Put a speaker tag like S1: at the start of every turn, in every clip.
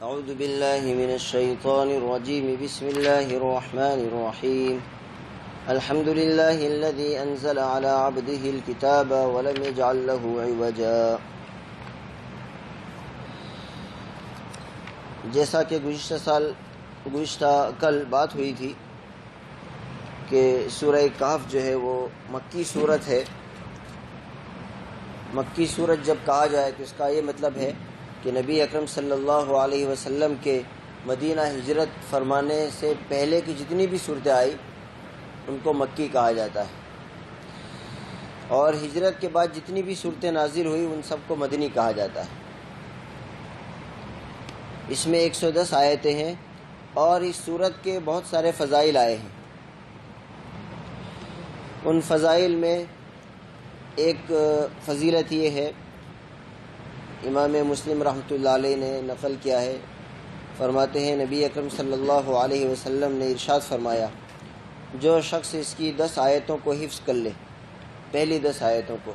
S1: اعوذ باللہ من الشیطان الرجیم بسم اللہ الرحمن الرحیم الحمد للہ الذی انزل على عبده الكتاب ولم يجعل له عوجا۔ جیسا کہ گزشتہ کل بات ہوئی تھی کہ سورہ کہف جو ہے وہ مکی صورت ہے۔ مکی صورت جب کہا جائے تو اس کا یہ مطلب ہے کہ نبی اکرم صلی اللہ علیہ وسلم کے مدینہ ہجرت فرمانے سے پہلے کی جتنی بھی صورتیں آئی ان کو مکی کہا جاتا ہے، اور ہجرت کے بعد جتنی بھی صورتیں نازل ہوئی ان سب کو مدنی کہا جاتا ہے۔ اس میں 110 آیتیں ہیں اور اس صورت کے بہت سارے فضائل آئے ہیں۔ ان فضائل میں ایک فضیلت یہ ہے، امام مسلم رحمۃ اللہ علیہ نے نقل کیا ہے، فرماتے ہیں نبی اکرم صلی اللہ علیہ وسلم نے ارشاد فرمایا، جو شخص اس کی 10 آیتوں کو حفظ کر لے، پہلی 10 آیتوں کو،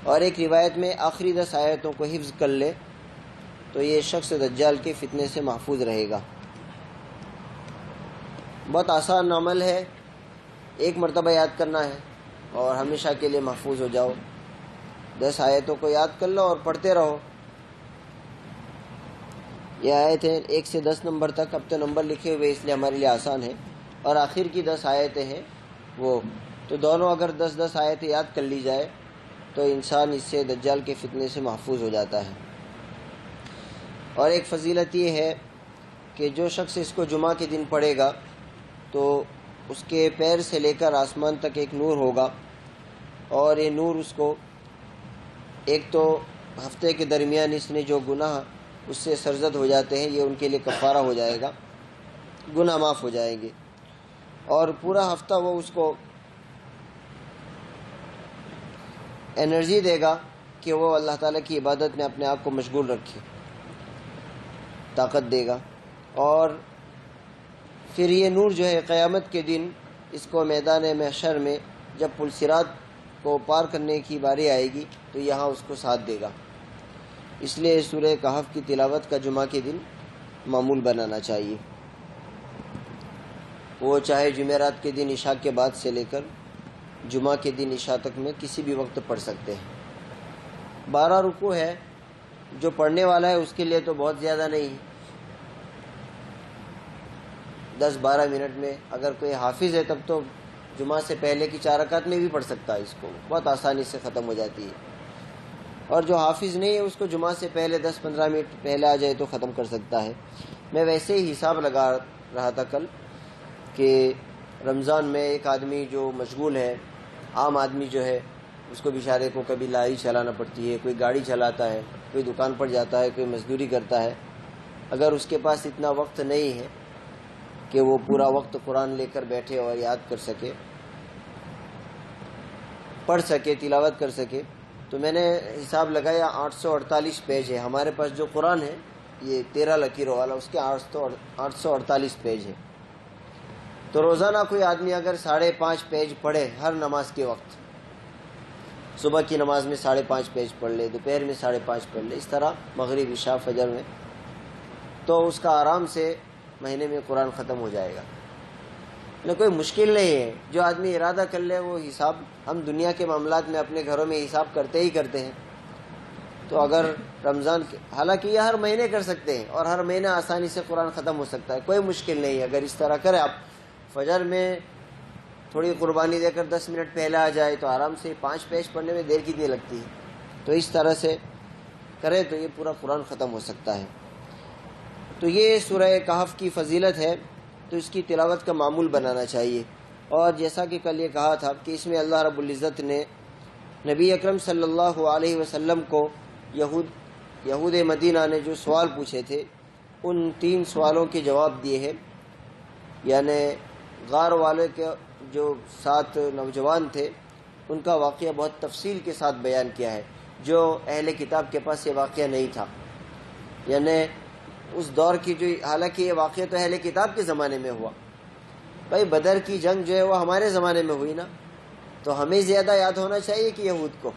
S1: اور ایک روایت میں آخری 10 آیتوں کو حفظ کر لے تو یہ شخص دجال کے فتنے سے محفوظ رہے گا۔ بہت آسان عمل ہے، ایک مرتبہ یاد کرنا ہے اور ہمیشہ کے لیے محفوظ ہو جاؤ۔ 10 آیتوں کو یاد کر لو اور پڑھتے رہو۔ یہ آیتیں 1 سے 10 نمبر تک، اب تو نمبر لکھے ہوئے اس لیے ہمارے لیے آسان ہے، اور آخر کی 10 آیتیں ہیں وہ تو دونوں اگر 10 آیتیں یاد کر لی جائے تو انسان اس سے دجال کے فتنے سے محفوظ ہو جاتا ہے۔ اور ایک فضیلت یہ ہے کہ جو شخص اس کو جمعہ کے دن پڑھے گا تو اس کے پیر سے لے کر آسمان تک ایک نور ہوگا، اور یہ نور اس کو ایک تو ہفتے کے درمیان اس نے جو گناہ اس سے سرزد ہو جاتے ہیں یہ ان کے لیے کفارہ ہو جائے گا، گناہ معاف ہو جائیں گے، اور پورا ہفتہ وہ اس کو انرجی دے گا کہ وہ اللہ تعالیٰ کی عبادت میں اپنے آپ کو مشغول رکھے، طاقت دے گا۔ اور پھر یہ نور جو ہے قیامت کے دن اس کو میدان محشر میں جب پل صراط کو پار کرنے کی باری آئے گی تو یہاں اس کو ساتھ دے گا۔ اس لیے سورہ کہف کی تلاوت کا جمعہ کے دن معمول بنانا چاہیے، وہ چاہے جمعرات کے دن عشاء کے بعد سے لے کر جمعہ کے دن عشاء تک میں کسی بھی وقت پڑھ سکتے ہیں۔ 12 رکوع ہے، جو پڑھنے والا ہے اس کے لیے تو بہت زیادہ نہیں ہے، 10-12 منٹ میں، اگر کوئی حافظ ہے تب تو جمعہ سے پہلے کی 4 رکعت میں بھی پڑھ سکتا ہے، اس کو بہت آسانی سے ختم ہو جاتی ہے۔ اور جو حافظ نہیں ہے اس کو جمعہ سے پہلے 10-15 منٹ پہلے آ جائے تو ختم کر سکتا ہے۔ میں ویسے ہی حساب لگا رہا تھا کل کہ رمضان میں ایک آدمی جو مشغول ہے، عام آدمی جو ہے اس کو بیچارے کو کبھی لاری چلانا پڑتی ہے، کوئی گاڑی چلاتا ہے، کوئی دکان پر جاتا ہے، کوئی مزدوری کرتا ہے، اگر اس کے پاس اتنا وقت نہیں ہے کہ وہ پورا وقت قرآن لے کر بیٹھے اور یاد کر سکے، پڑھ سکے، تلاوت کر سکے، تو میں نے حساب لگایا 848 پیج ہے۔ ہمارے پاس جو قرآن ہے یہ 13 لکیروں والا، اس کے 848 پیج ہے۔ تو روزانہ کوئی آدمی اگر 5.5 پیج پڑھے ہر نماز کے وقت، صبح کی نماز میں 5.5 پیج پڑھ لے، دوپہر میں 5.5 پڑھ لے، اس طرح مغرب عشاء فجر میں، تو اس کا آرام سے مہینے میں قرآن ختم ہو جائے گا۔ کوئی مشکل نہیں ہے، جو آدمی ارادہ کر لے وہ حساب، ہم دنیا کے معاملات میں اپنے گھروں میں حساب کرتے ہی کرتے ہیں، تو اگر رمضان حالانکہ یہ ہر مہینے کر سکتے ہیں اور ہر مہینہ آسانی سے قرآن ختم ہو سکتا ہے، کوئی مشکل نہیں ہے۔ اگر اس طرح کرے آپ، فجر میں تھوڑی قربانی دے کر 10 منٹ پہلے آ جائے تو آرام سے 5 پیج پڑھنے میں دیر کتنی لگتی ہے، تو اس طرح سے کرے تو یہ پورا قرآن ختم ہو سکتا ہے۔ تو یہ سورہ کہف کی فضیلت ہے، تو اس کی تلاوت کا معمول بنانا چاہیے۔ اور جیسا کہ کل یہ کہا تھا کہ اس میں اللہ رب العزت نے نبی اکرم صلی اللہ علیہ وسلم کو یہود مدینہ نے جو سوال پوچھے تھے ان 3 سوالوں کے جواب دیے ہیں، یعنی غار والے کے جو 7 نوجوان تھے ان کا واقعہ بہت تفصیل کے ساتھ بیان کیا ہے، جو اہل کتاب کے پاس یہ واقعہ نہیں تھا۔ یعنی اس دور کی جو، حالانکہ یہ واقعہ تو اہل کتاب کے زمانے میں ہوا، بھائی بدر کی جنگ جو ہے وہ ہمارے زمانے میں ہوئی نا، تو ہمیں زیادہ یاد ہونا چاہیے کہ یہود کو،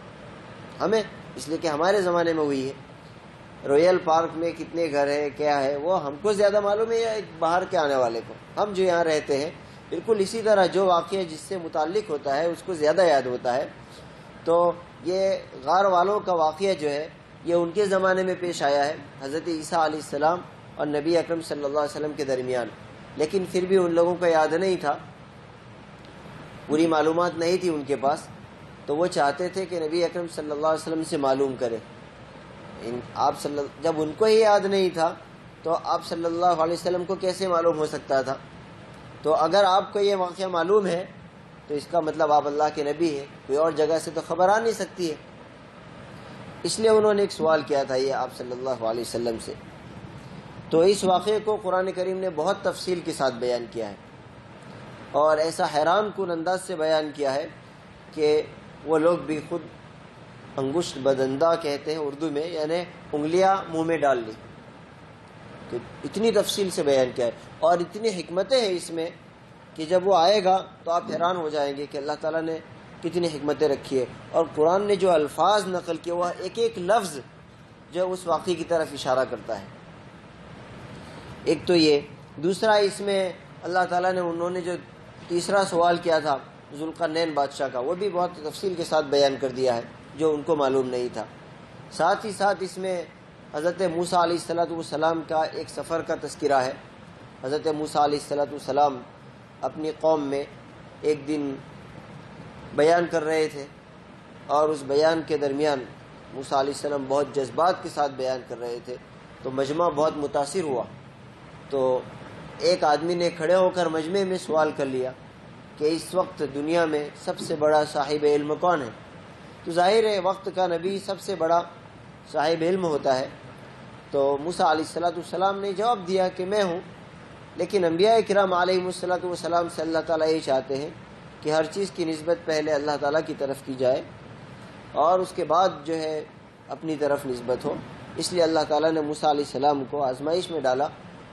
S1: ہمیں، اس لیے کہ ہمارے زمانے میں ہوئی ہے۔ رویل پارک میں کتنے گھر ہے کیا ہے وہ ہم کو زیادہ معلوم ہے یا ایک باہر کے آنے والے کو؟ ہم جو یہاں رہتے ہیں بالکل اسی طرح جو واقعہ جس سے متعلق ہوتا ہے اس کو زیادہ یاد ہوتا ہے. تو یہ غار والوں کا واقعہ جو ہے یہ ان کے زمانے میں پیش آیا ہے حضرت عیسیٰ علیہ السلام اور نبی اکرم صلی اللہ علیہ وسلم کے درمیان. لیکن پھر بھی ان لوگوں کو یاد نہیں تھا, پوری معلومات نہیں تھی ان کے پاس, تو وہ چاہتے تھے کہ نبی اکرم صلی اللہ علیہ وسلم سے معلوم کرے. جب ان کو ہی یاد نہیں تھا تو آپ صلی اللہ علیہ وسلم کو کیسے معلوم ہو سکتا تھا؟ تو اگر آپ کو یہ واقعہ معلوم ہے تو اس کا مطلب آپ اللہ کے نبی ہیں, کوئی اور جگہ سے تو خبر آ نہیں سکتی ہے. اس لیے انہوں نے ایک سوال کیا تھا یہ آپ صلی اللہ علیہ وسلم سے. تو اس واقعے کو قرآن کریم نے بہت تفصیل کے ساتھ بیان کیا ہے اور ایسا حیران کن انداز سے بیان کیا ہے کہ وہ لوگ بھی خود انگشت بدندہ کہتے ہیں اردو میں, یعنی انگلیاں منہ میں ڈال لی. تو اتنی تفصیل سے بیان کیا ہے اور اتنی حکمتیں ہیں اس میں کہ جب وہ آئے گا تو آپ حیران ہو جائیں گے کہ اللہ تعالیٰ نے کتنی حکمتیں رکھی ہے. اور قرآن نے جو الفاظ نقل کیے وہ ایک ایک لفظ جو اس واقعے کی طرف اشارہ کرتا ہے. ایک تو یہ, دوسرا اس میں اللہ تعالیٰ نے انہوں نے جو تیسرا سوال کیا تھا ذوالقرنین بادشاہ کا, وہ بھی بہت تفصیل کے ساتھ بیان کر دیا ہے جو ان کو معلوم نہیں تھا. ساتھ ہی ساتھ اس میں حضرت موسیٰ علیہ السلام کا ایک سفر کا تذکرہ ہے. حضرت موسیٰ علیہ السلام اپنی قوم میں ایک دن بیان کر رہے تھے اور اس بیان کے درمیان موسیٰ علیہ السلام بہت جذبات کے ساتھ بیان کر رہے تھے تو مجمع بہت متاثر ہوا. تو ایک آدمی نے کھڑے ہو کر مجمع میں سوال کر لیا کہ اس وقت دنیا میں سب سے بڑا صاحب علم کون ہے؟ تو ظاہر ہے وقت کا نبی سب سے بڑا صاحب علم ہوتا ہے. تو موسیٰ علیہ السلام نے جواب دیا کہ میں ہوں. لیکن انبیاء کرام علیہ السلام سے اللہ تعالیٰ یہ چاہتے ہیں کہ ہر چیز کی نسبت پہلے اللہ تعالیٰ کی طرف کی جائے اور اس کے بعد جو ہے اپنی طرف نسبت ہو. اس لیے اللہ تعالیٰ نے موسیٰ علیہ السلام کو آزمائش میں ڈالا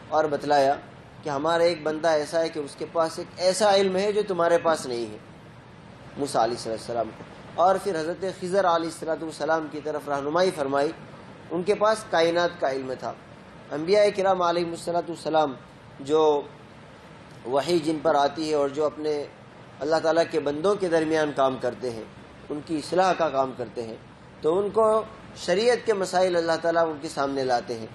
S1: اور بتلایا کہ ہمارا ایک بندہ ایسا ہے کہ اس کے پاس ایک ایسا علم ہے جو تمہارے پاس نہیں ہے, موسیٰ علیہ السلام کو. اور پھر حضرت خضر علیہ السلام کی طرف رہنمائی فرمائی, ان کے پاس کائنات کا علم تھا. انبیاء کرام علیہ السلام جو وحی جن پر آتی ہے اور جو اپنے اللہ تعالیٰ کے بندوں کے درمیان کام کرتے ہیں, ان کی اصلاح کا کام کرتے ہیں, تو ان کو شریعت کے مسائل اللہ تعالیٰ ان کے سامنے لاتے ہیں.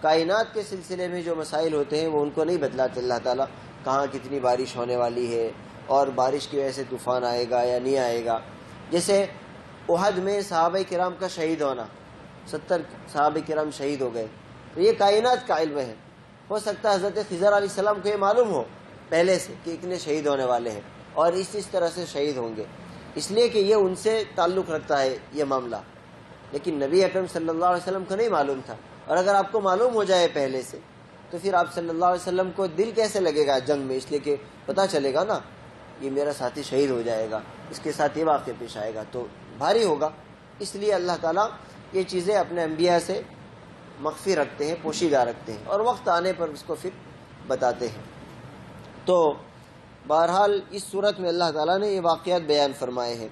S1: کائنات کے سلسلے میں جو مسائل ہوتے ہیں وہ ان کو نہیں بتلاتے اللہ تعالیٰ, کہاں کتنی بارش ہونے والی ہے اور بارش کی وجہ سے طوفان آئے گا یا نہیں آئے گا. جیسے احد میں صحابہ کرام کا شہید ہونا, 70 صحابہ کرام شہید ہو گئے, تو یہ کائنات کا علم ہے. ہو سکتا ہے حضرت خضر علیہ السلام کو یہ معلوم ہو پہلے سے کہ اتنے شہید ہونے والے ہیں اور اس طرح سے شہید ہوں گے, اس لیے کہ یہ ان سے تعلق رکھتا ہے یہ معاملہ. لیکن نبی اکرم صلی اللہ علیہ وسلم کو نہیں معلوم تھا. اور اگر آپ کو معلوم ہو جائے پہلے سے تو پھر آپ صلی اللہ علیہ وسلم کو دل کیسے لگے گا جنگ میں, اس لیے کہ پتہ چلے گا نا یہ میرا ساتھی شہید ہو جائے گا, اس کے ساتھ یہ واقعہ پیش آئے گا تو بھاری ہوگا. اس لیے اللہ تعالیٰ یہ چیزیں اپنے انبیاء سے مخفی رکھتے ہیں, پوشیدہ رکھتے ہیں اور وقت آنے پر اس کو پھر بتاتے ہیں. تو بہرحال اس صورت میں اللہ تعالیٰ نے یہ واقعات بیان فرمائے ہیں.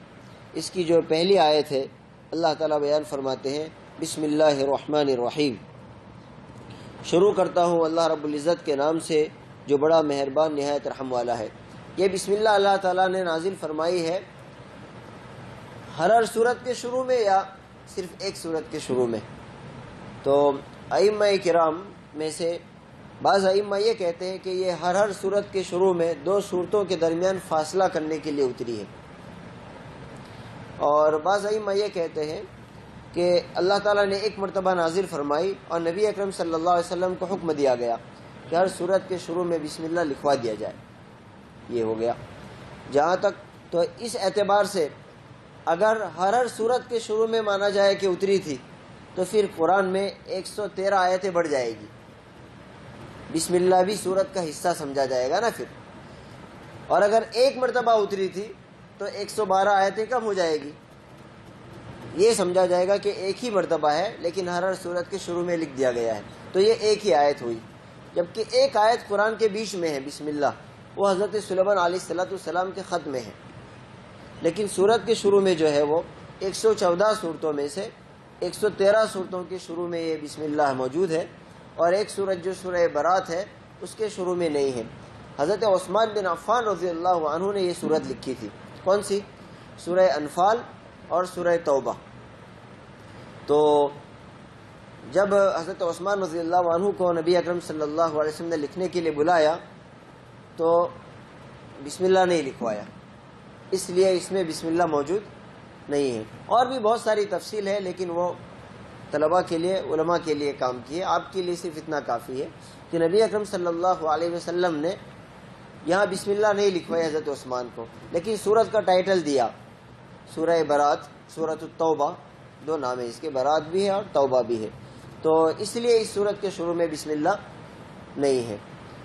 S1: اس کی جو پہلی آیت ہے اللہ تعالیٰ بیان فرماتے ہیں بسم اللہ الرحمن الرحیم, شروع کرتا ہوں اللہ رب العزت کے نام سے جو بڑا مہربان نہایت رحم والا ہے. یہ بسم اللہ اللہ تعالیٰ نے نازل فرمائی ہے ہر صورت کے شروع میں یا صرف ایک صورت کے شروع میں؟ تو ائمہ کرام میں سے بعض ائمہ یہ کہتے ہیں کہ یہ ہر صورت کے شروع میں 2 صورتوں کے درمیان فاصلہ کرنے کے لیے اتری ہے. اور بعض ائمہ یہ کہتے ہیں کہ اللہ تعالیٰ نے ایک مرتبہ نازل فرمائی اور نبی اکرم صلی اللہ علیہ وسلم کو حکم دیا گیا کہ ہر صورت کے شروع میں بسم اللہ لکھوا دیا جائے. یہ ہو گیا. جہاں تک تو اس اعتبار سے اگر ہر صورت کے شروع میں مانا جائے کہ اتری تھی تو پھر قرآن میں 113 آیتیں بڑھ جائے گی. بسم اللہ بھی صورت کا حصہ سمجھا جائے گا نا پھر. اور اگر ایک مرتبہ اتری تھی تو 112 آیتیں کم ہو جائے گی. یہ سمجھا جائے گا کہ ایک ہی مرتبہ ہے لیکن ہر صورت کے شروع میں لکھ دیا گیا ہے, تو یہ ایک ہی آیت ہوئی. جبکہ ایک آیت قرآن کے بیچ میں ہے بسم اللہ, وہ حضرت سلیمان علیہ السلام کے خط میں ہے. لیکن سورت کے شروع میں جو ہے وہ 114 صورتوں میں سے 113 صورتوں کے شروع میں یہ بسم اللہ موجود ہے، اور ایک صورت جو سورہ برات ہے اس کے شروع میں نہیں ہے۔ حضرت عثمان بن عفان رضی اللہ عنہ نے یہ صورت لکھی تھی۔ کون سی؟ سورہ انفال اور سورہ توبہ۔ تو جب حضرت عثمان رضی اللہ عنہ کو نبی اکرم صلی اللہ علیہ وسلم نے لکھنے کے لیے بلایا تو بسم اللہ نہیں لکھوایا، اس لیے اس میں بسم اللہ موجود نہیں ہے۔ اور بھی بہت ساری تفصیل ہے، لیکن وہ طلباء کے لیے، علماء کے لیے کام کی ہے۔ آپ کے لیے صرف اتنا کافی ہے کہ نبی اکرم صلی اللہ علیہ وسلم نے یہاں بسم اللہ نہیں لکھوائی حضرت عثمان کو، لیکن سورت کا ٹائٹل دیا سورہ برات، سورۃ التوبہ، دو نام ہے اس کے، برات بھی ہے اور توبہ بھی ہے۔ تو اس لیے اس سورت کے شروع میں بسم اللہ نہیں ہے۔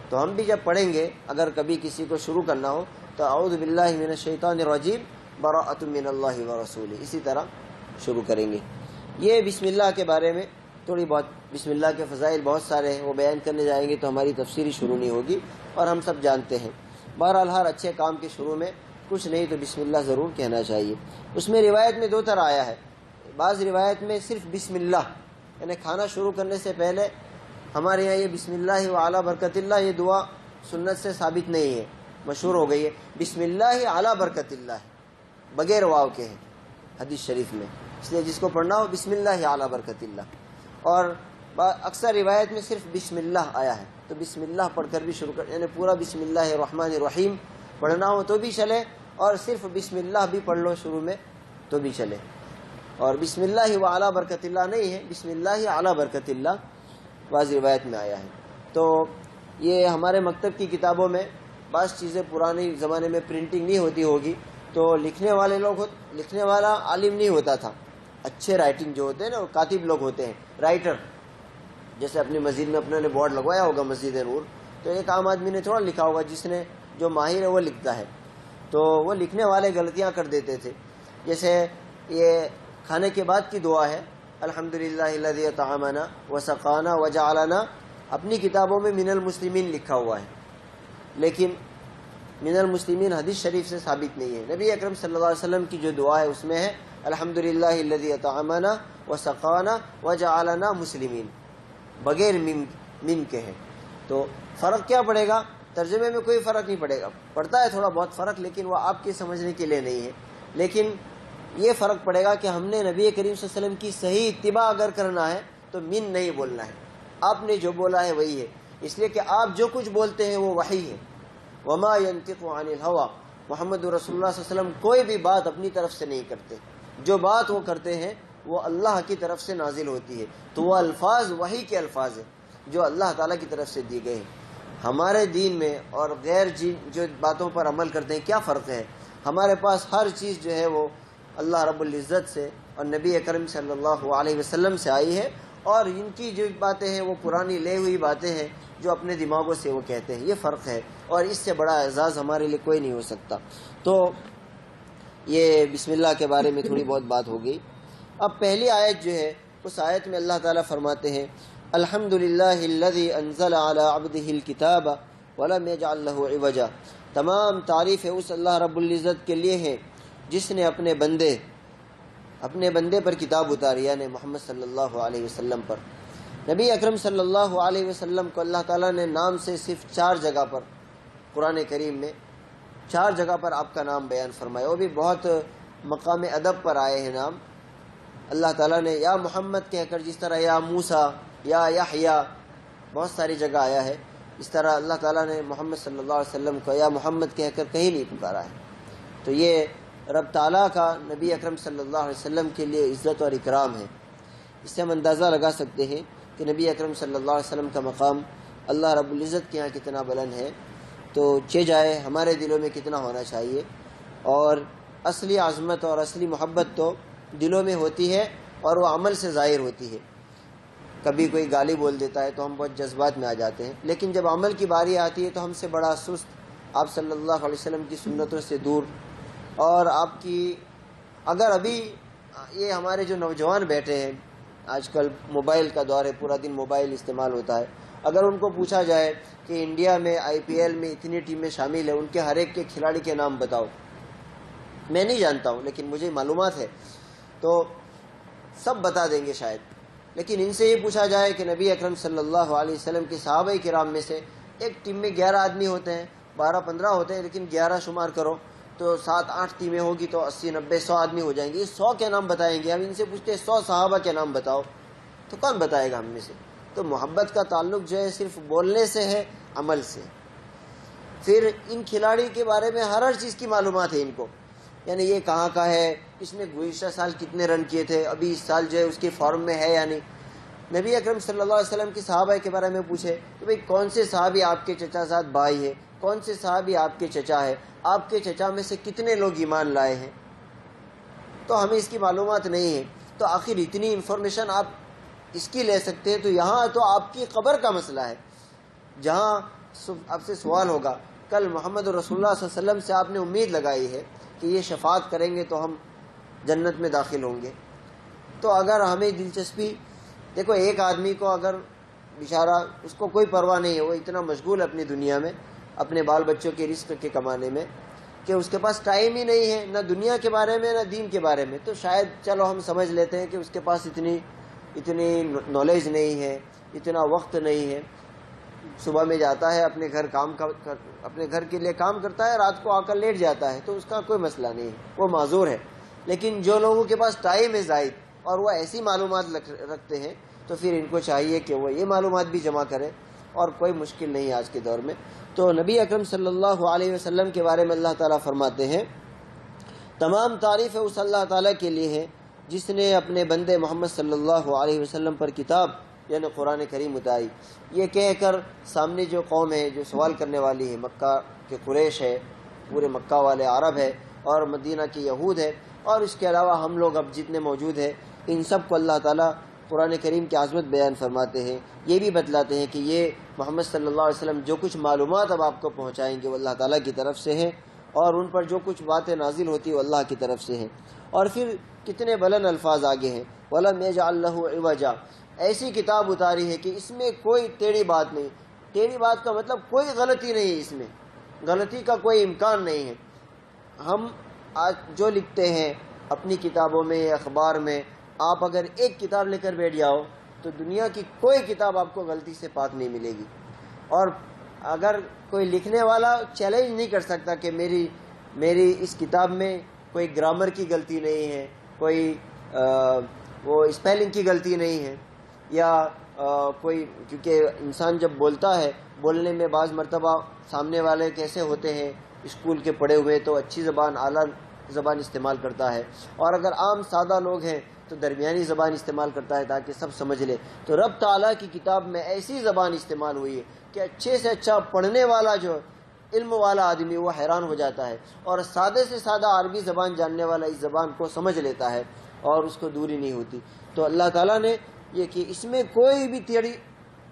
S1: تو ہم بھی جب پڑھیں گے، اگر کبھی کسی کو شروع کرنا ہو تو اعوذ باللہ من الشیطان الرجیم براءۃ من اللہ ورسولہ، اسی طرح شروع کریں گے۔ یہ بسم اللہ کے بارے میں تھوڑی بہت، بسم اللہ کے فضائل بہت سارے ہیں، وہ بیان کرنے جائیں گے تو ہماری تفسیر شروع نہیں ہوگی، اور ہم سب جانتے ہیں۔ بہرحال ہر اچھے کام کے شروع میں کچھ نہیں تو بسم اللہ ضرور کہنا چاہیے۔ اس میں روایت میں دو طرح آیا ہے، بعض روایت میں صرف بسم اللہ، یعنی کھانا شروع کرنے سے پہلے ہمارے یہاں یہ بسم اللہ وعلی برکت اللہ، یہ دعا سنت سے ثابت نہیں ہے، مشہور ہو گئی ہے۔ بسم اللہ علی برکت اللہ بغیر واو کے ہے حدیث شریف میں، اس لیے جس کو پڑھنا ہو بسم اللہ علی برکت اللہ۔ اور اکثر روایت میں صرف بسم اللہ آیا ہے، تو بسم اللہ پڑھ کر بھی شروع کر، یعنی پورا بسم اللہ الرحمن الرحیم پڑھنا ہو تو بھی چلے، اور صرف بسم اللہ بھی پڑھ لو شروع میں تو بھی چلے۔ اور بسم اللہ وعلی برکت اللہ نہیں ہے، بسم اللہ علی برکت اللہ بعض روایت میں آیا ہے۔ تو یہ ہمارے مکتب کی کتابوں میں بعض چیزیں پرانے زمانے میں پرنٹنگ نہیں ہوتی ہوگی، تو لکھنے والا عالم نہیں ہوتا تھا، اچھے رائٹنگ جو ہوتے ہیں نا، وہ کاتب لوگ ہوتے ہیں، رائٹر۔ جیسے اپنی مسجد میں اپنے نے بورڈ لگوایا ہوگا مسجد نور، تو ایک عام آدمی نے تھوڑا لکھا ہوگا، جس نے جو ماہر ہے وہ لکھتا ہے، تو وہ لکھنے والے غلطیاں کر دیتے تھے۔ جیسے یہ کھانے کے بعد کی دعا ہے، الحمدللہ الذی اطعمنا وسقانا وجعلنا، اپنی کتابوں میں من المسلمین لکھا ہوا ہے، لیکن من المسلمین حدیث شریف سے ثابت نہیں ہے۔ نبی اکرم صلی اللہ علیہ وسلم کی جو دعا ہے اس میں ہے الحمدللہ الذی اطعمنا وسقانا وجعلنا مسلمین، بغیر من کے ہے۔ تو فرق کیا پڑے گا؟ ترجمے میں کوئی فرق نہیں پڑے گا، پڑتا ہے تھوڑا بہت فرق، لیکن وہ آپ کے سمجھنے کے لیے نہیں ہے۔ لیکن یہ فرق پڑے گا کہ ہم نے نبی کریم صلی اللہ علیہ وسلم کی صحیح اتباع اگر کرنا ہے تو من نہیں بولنا ہے، آپ نے جو بولا ہے وہی ہے، اس لیے کہ آپ جو کچھ بولتے ہیں وہ وحی ہے۔ وما ينطق عن الهوى، محمد رسول اللہ صلی اللہ علیہ وسلم کوئی بھی بات اپنی طرف سے نہیں کرتے، جو بات وہ کرتے ہیں وہ اللہ کی طرف سے نازل ہوتی ہے، تو وہ الفاظ وحی کے الفاظ ہیں جو اللہ تعالیٰ کی طرف سے دیے گئے ہیں۔ ہمارے دین میں اور غیر جو باتوں پر عمل کرتے ہیں کیا فرق ہے؟ ہمارے پاس ہر چیز جو ہے وہ اللہ رب العزت سے اور نبی اکرم صلی اللہ علیہ وسلم سے آئی ہے، اور ان کی جو باتیں ہیں وہ پرانی لے ہوئی باتیں ہیں جو اپنے دماغوں سے وہ کہتے ہیں، یہ فرق ہے، اور اس سے بڑا اعزاز ہمارے لیے کوئی نہیں ہو سکتا۔ تو یہ بسم اللہ کے بارے میں تھوڑی بہت بات ہو گئی۔ اب پہلی آیت جو ہے، اس آیت میں اللہ تعالیٰ فرماتے ہیں الحمدللہ الذی انزل علی عبدہ الکتاب ولم یجعل لہ عوجا، تمام تعریف ہے اس اللہ رب العزت کے لیے ہے جس نے اپنے بندے پر کتاب اتاری، یعنی محمد صلی اللہ علیہ وسلم پر۔ نبی اکرم صلی اللہ علیہ وسلم کو اللہ تعالیٰ نے نام سے صرف 4 جگہ پر، قرآن کریم میں 4 جگہ پر آپ کا نام بیان فرمایا، وہ بھی بہت مقام ادب پر آئے ہیں نام۔ اللہ تعالیٰ نے یا محمد کہہ کر، جس طرح یا موسیٰ یا یحییٰ، بہت ساری جگہ آیا ہے، اس طرح اللہ تعالیٰ نے محمد صلی اللہ علیہ وسلم کو یا محمد کہہ کر کہیں نہیں پکارا ہے۔ تو یہ رب تعالیٰ کا نبی اکرم صلی اللہ علیہ وسلم کے لیے عزت اور اکرام ہے۔ اس سے ہم اندازہ لگا سکتے ہیں کہ نبی اکرم صلی اللہ علیہ وسلم کا مقام اللہ رب العزت کے یہاں کتنا بلند ہے، تو جائے ہمارے دلوں میں کتنا ہونا چاہیے۔ اور اصلی عظمت اور اصلی محبت تو دلوں میں ہوتی ہے، اور وہ عمل سے ظاہر ہوتی ہے۔ کبھی کوئی گالی بول دیتا ہے تو ہم بہت جذبات میں آ جاتے ہیں، لیکن جب عمل کی باری آتی ہے تو ہم سے بڑا سست، آپ صلی اللہ علیہ وسلم کی سنتوں سے دور، اور آپ کی اگر ابھی یہ ہمارے جو نوجوان بیٹھے ہیں، آج کل موبائل کا دور ہے، پورا دن موبائل استعمال ہوتا ہے، اگر ان کو پوچھا جائے کہ انڈیا میں IPL میں اتنی ٹیمیں شامل ہیں، ان کے ہر ایک کے کھلاڑی کے نام بتاؤ، میں نہیں جانتا ہوں لیکن مجھے معلومات ہے، تو سب بتا دیں گے شاید، لیکن ان سے یہ پوچھا جائے کہ نبی اکرم صلی اللہ علیہ وسلم کے صحابہ کرام میں سے ایک ٹیم میں 11 آدمی ہوتے ہیں، 12-15 ہوتے ہیں، لیکن 11 شمار کرو تو 7-8 ٹیمیں ہوگی تو 80-90-100 آدمی ہو جائیں گے. یہ 100 کے نام بتائیں گے. ہم ان سے پوچھتے ہیں 100 صحابہ کے نام بتاؤ، تو کون بتائے گا ہم میں سے؟ تو محبت کا تعلق جو ہے صرف بولنے سے ہے، عمل سے. پھر ان کھلاڑی کے بارے میں ہر چیز کی معلومات ہے ان کو، یعنی یہ کہاں کا ہے، اس نے گزشتہ سال کتنے رن کیے تھے، ابھی اس سال جو ہے اس کی فارم میں ہے یا نہیں. نبی اکرم صلی اللہ علیہ وسلم کی صحابہ کے بارے میں پوچھے کہ بھئی کون سے صحابی آپ کے چچا زاد بھائی ہے، کون سے صحابی آپ کے چچا ہے، آپ کے چچا میں سے کتنے لوگ ایمان لائے ہیں. تو ہمیں اس کی معلومات نہیں ہے. تو آخر اتنی انفارمیشن آپ اس کی لے سکتے ہیں. تو یہاں تو آپ کی قبر کا مسئلہ ہے، جہاں آپ سے سوال ہوگا کل محمد رسول اللہ صلی اللہ علیہ وسلم سے آپ نے امید لگائی ہے کہ یہ شفاعت کریں گے تو ہم جنت میں داخل ہوں گے. تو اگر ہمیں دلچسپی، دیکھو ایک آدمی کو اگر بیچارہ اس کو کوئی پرواہ نہیں ہے، وہ اتنا مشغول ہے اپنی دنیا میں، اپنے بال بچوں کے رزق کے کمانے میں، کہ اس کے پاس ٹائم ہی نہیں ہے نہ دنیا کے بارے میں نہ دین کے بارے میں. تو شاید چلو ہم سمجھ لیتے ہیں کہ اس کے پاس اتنی نالج نہیں ہے، اتنا وقت نہیں ہے. صبح میں جاتا ہے اپنے گھر اپنے گھر کے لیے کام کرتا ہے، رات کو آ کر لیٹ جاتا ہے، تو اس کا کوئی مسئلہ نہیں ہے، وہ معذور ہے. لیکن جو لوگوں کے پاس ٹائم ہے زائد اور وہ ایسی معلومات رکھتے ہیں، تو پھر ان کو چاہیے کہ وہ یہ معلومات بھی جمع کریں، اور کوئی مشکل نہیں ہے آج کے دور میں. تو نبی اکرم صلی اللہ علیہ وسلم کے بارے میں اللہ تعالیٰ فرماتے ہیں تمام تعریف اس اللہ تعالیٰ کے لیے ہے جس نے اپنے بندے محمد صلی اللہ علیہ وسلم پر کتاب یعنی قرآن کریم اتاری. یہ کہہ کر سامنے جو قوم ہے جو سوال کرنے والی ہے، مکہ کے قریش ہے، پورے مکہ والے عرب ہے، اور مدینہ کے یہود ہے، اور اس کے علاوہ ہم لوگ اب جتنے موجود ہیں، ان سب کو اللہ تعالیٰ قرآن کریم کی عظمت بیان فرماتے ہیں. یہ بھی بتلاتے ہیں کہ یہ محمد صلی اللہ علیہ وسلم جو کچھ معلومات اب آپ کو پہنچائیں گے وہ اللہ تعالیٰ کی طرف سے ہیں، اور ان پر جو کچھ باتیں نازل ہوتی ہیں وہ اللہ کی طرف سے ہیں. اور پھر کتنے بلند الفاظ آگے ہیں، وَلَمْ يَجْعَلْ لَهُ عِوَجًا. ایسی کتاب اتاری ہے کہ اس میں کوئی ٹیڑھی بات نہیں. ٹیڑھی بات کا مطلب کوئی غلطی نہیں ہے، اس میں غلطی کا کوئی امکان نہیں ہے. ہم آج جو لکھتے ہیں اپنی کتابوں میں یا اخبار میں، آپ اگر ایک کتاب لے کر بیٹھ جاؤ تو دنیا کی کوئی کتاب آپ کو غلطی سے پاک نہیں ملے گی. اور اگر کوئی لکھنے والا چیلنج نہیں کر سکتا کہ میری اس کتاب میں کوئی گرامر کی غلطی نہیں ہے، کوئی وہ اسپیلنگ کی غلطی نہیں ہے، یا کوئی، کیونکہ انسان جب بولتا ہے، بولنے میں بعض مرتبہ سامنے والے کیسے ہوتے ہیں اسکول کے پڑھے ہوئے تو اچھی زبان، اعلیٰ زبان استعمال کرتا ہے، اور اگر عام سادہ لوگ ہیں تو درمیانی زبان استعمال کرتا ہے تاکہ سب سمجھ لے. تو رب تعالیٰ کی کتاب میں ایسی زبان استعمال ہوئی ہے کہ اچھے سے اچھا پڑھنے والا جو علم والا آدمی وہ حیران ہو جاتا ہے، اور سادے سے سادہ عربی زبان جاننے والا اس زبان کو سمجھ لیتا ہے اور اس کو دوری نہیں ہوتی. تو اللہ تعالیٰ نے یہ کہ اس میں کوئی بھی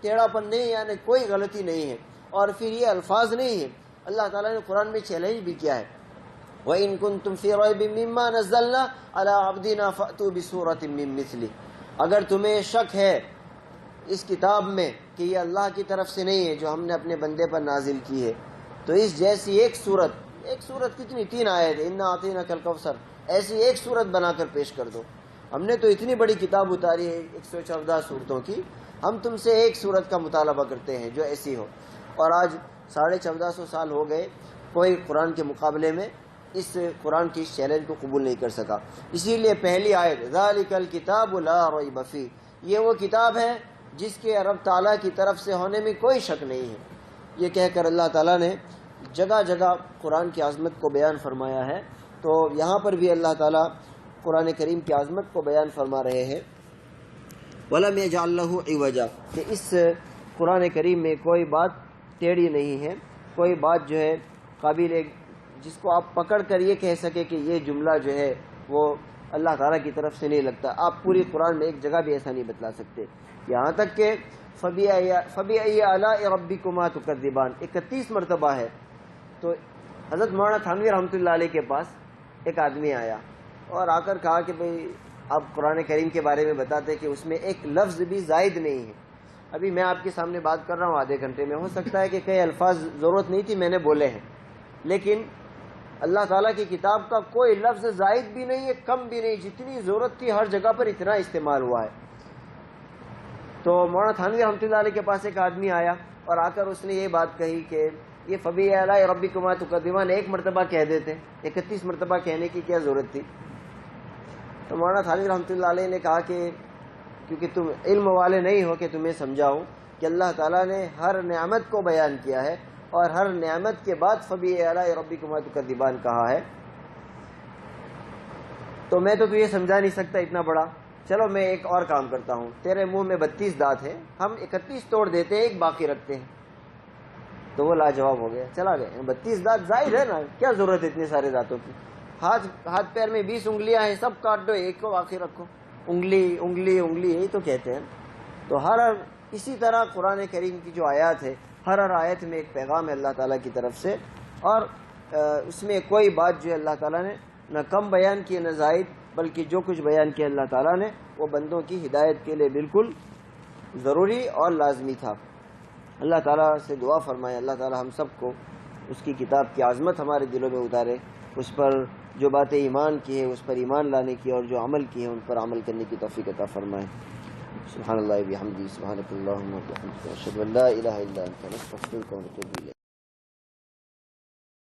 S1: ٹیڑھا پن نہیں، یعنی کوئی غلطی نہیں ہے. اور پھر یہ الفاظ نہیں ہے، اللہ تعالیٰ نے قرآن میں چیلنج بھی کیا ہے، وَإِن كُنتُمْ فِي رَيْبٍ مِّمَّا نَزَّلْنَا عَلَىٰ عَبْدِنَا فَأْتُوا بِسُورَةٍ مِّن مِّثْلِهِ. اگر تمہیں شک ہے اس کتاب میں کہ یہ اللہ کی طرف سے نہیں ہے جو ہم نے اپنے بندے پر نازل کی ہے، تو اس جیسی ایک صورت کتنی 3 آیت ہے، اِنَّا أَعْطَيْنَاكَ الْكَوْثَرَ، ایسی ایک صورت بنا کر پیش کر دو. ہم نے تو اتنی بڑی کتاب اتاری ہے 114 صورتوں کی، ہم تم سے ایک صورت کا مطالبہ کرتے ہیں جو ایسی ہو. اور آج 1450 سال ہو گئے، کوئی قرآن کے مقابلے میں اس قرآن کی اس چیلنج کو قبول نہیں کر سکا. اسی لیے پہلی آیت ذَلِكَ الْكِتَابُ لَا رَيْبَ فِيهِ، یہ وہ کتاب ہے جس کے رب تعالیٰ کی طرف سے ہونے میں کوئی شک نہیں ہے. یہ کہہ کر اللہ تعالیٰ نے جگہ جگہ قرآن کی عظمت کو بیان فرمایا ہے. تو یہاں پر بھی اللہ تعالیٰ قرآن کریم کی عظمت کو بیان فرما رہے ہیں وَلَمْ يَجْعَلْ لَهُ عِوَجًا، کہ اس قرآن کریم میں کوئی بات ٹیڑھی نہیں ہے، کوئی بات جو ہے قابل جس کو آپ پکڑ کر یہ کہہ سکے کہ یہ جملہ جو ہے وہ اللہ تعالیٰ کی طرف سے نہیں لگتا. آپ پوری قرآن میں ایک جگہ بھی ایسا نہیں بتلا سکتے. یہاں تک کہ فَبِأَيِّ آلَاءِ رَبِّكُمَا تُكَذِّبَانِ 31 مرتبہ ہے. تو حضرت مولانا تھانوی رحمۃ اللہ علیہ کے پاس ایک آدمی آیا اور آ کر کہا کہ بھئی آپ قرآن کریم کے بارے میں بتاتے کہ اس میں ایک لفظ بھی زائد نہیں ہے. ابھی میں آپ کے سامنے بات کر رہا ہوں آدھے گھنٹے میں، ہو سکتا ہے کہ کئی الفاظ ضرورت نہیں تھی میں نے بولے ہیں، لیکن اللہ تعالیٰ کی کتاب کا کوئی لفظ زائد بھی نہیں ہے، کم بھی نہیں، جتنی ضرورت تھی ہر جگہ پر اتنا استعمال ہوا ہے۔ تو مولانا تھانوی رحمۃ اللہ علیہ کے پاس ایک آدمی آیا اور آ کر اس نے یہ بات کہی کہ یہ فبی اعلیٰ ربکما تکذبان ایک مرتبہ کہہ دیتے، 31 مرتبہ کہنے کی کیا ضرورت تھی؟ تو مولانا تھانوی رحمۃ اللہ علیہ نے کہا کہ کیونکہ تم علم والے نہیں ہو کہ تمہیں سمجھاؤں کہ اللہ تعالیٰ نے ہر نعمت کو بیان کیا ہے اور ہر نعمت کے بعد فبی اعلیٰ ربکما تکذبان کہا ہے، تو میں تو تجھے سمجھا نہیں سکتا اتنا بڑا، چلو میں ایک اور کام کرتا ہوں، تیرے منہ میں 32 دانت ہیں، ہم 31 توڑ دیتے ہیں، ایک باقی رکھتے ہیں۔ تو وہ لاجواب ہو گیا، چلا گیا۔ 32 دانت ظاہر ہے نا، کیا ضرورت ہے اتنے سارے دانتوں کی؟ ہاتھ پیر میں 20 انگلیاں ہیں، سب کاٹ دو، ایک کو باقی رکھو، انگلی انگلی انگلی یہی تو کہتے ہیں۔ تو ہر اسی طرح قرآن کریم کی جو آیات ہے، ہر آیت میں ایک پیغام ہے اللہ تعالیٰ کی طرف سے، اور اس میں کوئی بات جو ہے اللہ تعالیٰ نے نہ کم بیان کی نہ زائد، بلکہ جو کچھ بیان کیا اللہ تعالیٰ نے وہ بندوں کی ہدایت کے لیے بالکل ضروری اور لازمی تھا۔ اللہ تعالیٰ سے دعا فرمائے اللہ تعالیٰ ہم سب کو اس کی کتاب کی عظمت ہمارے دلوں میں اتارے، اس پر جو باتیں ایمان کی ہے اس پر ایمان لانے کی، اور جو عمل کی ہے ان پر عمل کرنے کی توفیق عطا فرمائے۔ سبحان اللہ بحمدہ، سبحانک اللہم وبحمدک، اشہد ان لا الہ الا انت، نستغفرک ونتوب الیک۔